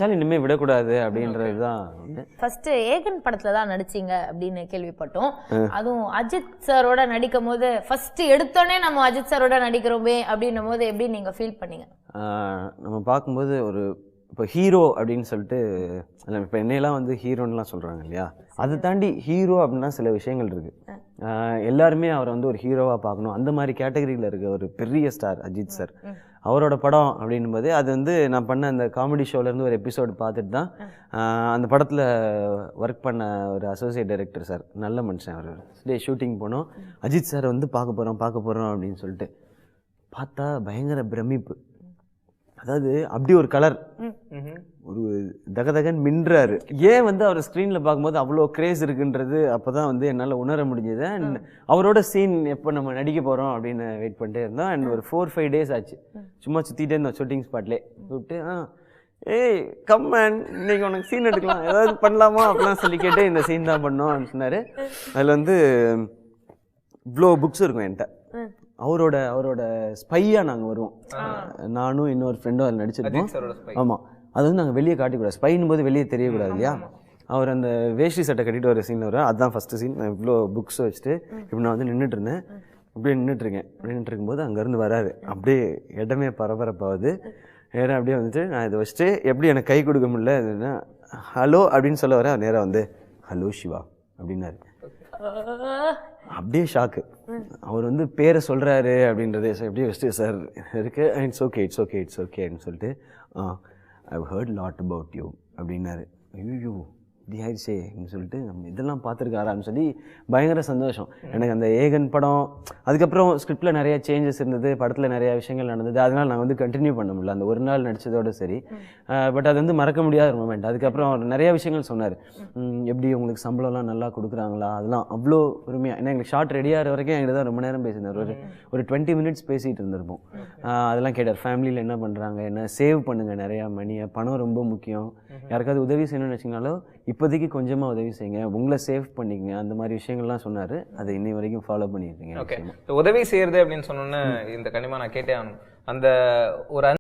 இனிமே விடக்கூடாது அப்படின்றதுதான். ஃபர்ஸ்ட் ஏகன் படத்துல தான் நடிச்சீங்க அப்படின்னு கேள்விப்பட்டோம். அதுவும் அஜித் சாரோட நடிக்கும் போது ஃபர்ஸ்ட் எடுத்தோடனே நம்ம அஜித் சாரோட நடிக்கிறோமே அப்படின்னும் போது எப்படி நீங்க ஃபீல் பண்ணீங்க? நம்ம பார்க்கும்போது ஒரு இப்போ ஹீரோ அப்படின்னு சொல்லிட்டு இப்போ என்னையெல்லாம் வந்து ஹீரோன்னுலாம் சொல்கிறாங்க இல்லையா, அதை தாண்டி ஹீரோ அப்படின்னா சில விஷயங்கள் இருக்குது. எல்லாருமே அவரை வந்து ஒரு ஹீரோவாக பார்க்கணும், அந்த மாதிரி கேட்டகரியில் இருக்க ஒரு பெரிய ஸ்டார் அஜித் சார். அவரோட படம் அப்படின்னும் போது அது வந்து நான் பண்ண அந்த காமெடி ஷோலேருந்து ஒரு எபிசோடு பார்த்துட்டு தான் அந்த படத்தில் ஒர்க் பண்ண ஒரு அசோசியேட் டைரக்டர் சார், நல்ல மனுஷன் அவர். டே ஷூட்டிங் போனோம், அஜித் சார் வந்து பார்க்க போகிறோம் அப்படின்னு சொல்லிட்டு பார்த்தா பயங்கர பிரமிப்பு. அதாவது அப்படி ஒரு கலர், ஒரு தகதகன் மின்றாரு. ஏன் வந்து அவர் ஸ்க்ரீனில் பார்க்கும்போது அவ்வளோ கிரேஸ் இருக்குன்றது அப்போ தான் வந்து என்னால் உணர முடிஞ்சது. அண்ட் அவரோட சீன் எப்போ நம்ம நடிக்க போகிறோம் அப்படின்னு வெயிட் பண்ணிட்டே இருந்தோம். அண்ட் ஒரு 4-5 days ஆச்சு, சும்மா சுற்றிட்டே இருந்தோம் ஷூட்டிங் ஸ்பாட்லேயே. கூப்பிட்டு ஏய் கம்மன் இன்னைக்கு உனக்கு சீன் எடுக்கலாம், ஏதாவது பண்ணலாமா அப்படிலாம் சொல்லி கேட்டு இந்த சீன் தான் பண்ணோம் அப்படின்னு சொன்னார். அதில் வந்து இவ்வளோ புக்ஸ் இருக்கும் என்கிட்ட. அவரோட ஸ்பையாக நாங்கள் வருவோம், நானும் இன்னொரு ஃப்ரெண்டும் அதில் நடிச்சிருக்கோம். ஆமாம், அது வந்து நாங்கள் வெளியே காட்டிக்கூடாது, ஸ்பைன் போது வெளியே தெரியக்கூடாது இல்லையா. அவர் அந்த வேஷ்டி சட்டை கட்டிட்டு ஒரு சீன் வரும், அதுதான் ஃபஸ்ட்டு சீன். நான் இவ்வளோ புக்ஸ் வச்சுட்டு இப்போ நான் வந்து நின்றுட்டு இருந்தேன், அப்படியே நின்றுட்டு இருக்கும்போது அங்கேருந்து வராரு. அப்படியே இடமே பரபரப்பாகுது. நேராக அப்படியே வந்துட்டு நான் இதை வச்சுட்டு எப்படி எனக்கு கை கொடுக்க முடியல, அதுன்னா ஹலோ அப்படின்னு சொல்ல வர, நேராக வந்து ஹலோ சிவா அப்படின்னாரு. அப்படியே ஷாக்கு. அவர் வந்து பேரை சொல்கிறாரு அப்படின்றது எப்படியே வச்சுட்டு சார் இருக்கு, இட்ஸ் ஓகே அப்படின்னு சொல்லிட்டு I've heard lot about you அப்படின்னாரு. ஐயோ இப்படி ஆயிடுச்சே அப்படின்னு சொல்லிட்டு நம்ம இதெல்லாம் பார்த்துருக்காரான்னு சொல்லி பயங்கர சந்தோஷம் எனக்கு. அந்த ஏகன் படம் அதுக்கப்புறம் ஸ்கிரிப்டில் நிறைய சேஞ்சஸ் இருந்தது, படத்தில் நிறையா விஷயங்கள் நடந்தது, அதனால் நான் வந்து கண்டினியூ பண்ண முடியல அந்த ஒரு நாள் நடித்ததோடு சரி. பட் அது வந்து மறக்க முடியாத ஒரு மூமெண்ட். அதுக்கப்புறம் அவர் நிறையா விஷயங்கள் சொன்னார், எப்படி உங்களுக்கு சம்பளம்லாம் நல்லா கொடுக்குறாங்களா, அதெல்லாம் அவ்வளோ பொறுமையாக. ஏன்னா எங்களுக்கு ஷார்ட் ரெடியாகிற வரைக்கும் எங்கிட்ட தான் ரொம்ப நேரம் பேசியிருந்தார். ஒரு 20 minutes பேசிகிட்டு இருந்திருப்போம். அதெல்லாம் கேட்டார், ஃபேமிலியில் என்ன பண்ணுறாங்க, என்ன சேவ் பண்ணுங்கள் நிறையா மணியை, பணம் ரொம்ப முக்கியம், யாருக்காவது உதவி செய்யணும்னு வச்சிங்கனாலும் இப்போதைக்கு கொஞ்சமாக உதவி செய்யுங்க, உங்களை சேவ் பண்ணிக்கங்க, அந்த மாதிரி விஷயங்கள்லாம் சொன்னார். அதை இன்னை வரைக்கும் ஃபாலோ பண்ணியிருக்கீங்க. உதவி செய்யறது அப்படின்னு சொன்னோன்னே இந்த கண்டிப்பாக நான் கேட்டே ஆகணும். அந்த ஒரு